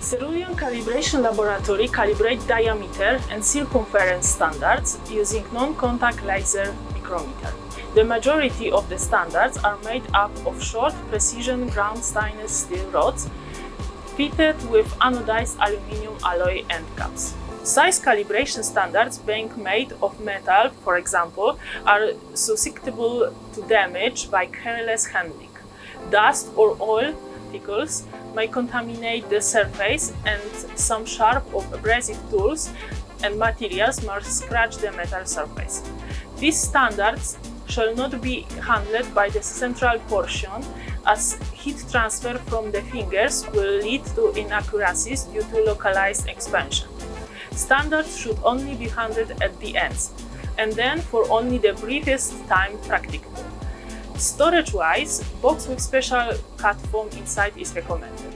Cerulean Calibration Laboratory calibrate diameter and circumference standards using non-contact laser micrometer. The majority of the standards are made up of short, precision ground stainless steel rods fitted with anodized aluminum alloy end caps. Size calibration standards being made of metal, for example, are susceptible to damage by careless handling. Dust or oil particles may contaminate the surface, and some sharp or abrasive tools and materials may scratch the metal surface. These standards shall not be handled by the central portion, as heat transfer from the fingers will lead to inaccuracies due to localized expansion. Standards should only be handled at the ends, and then for only the briefest time practicable. Storage-wise, box with special cut foam inside is recommended.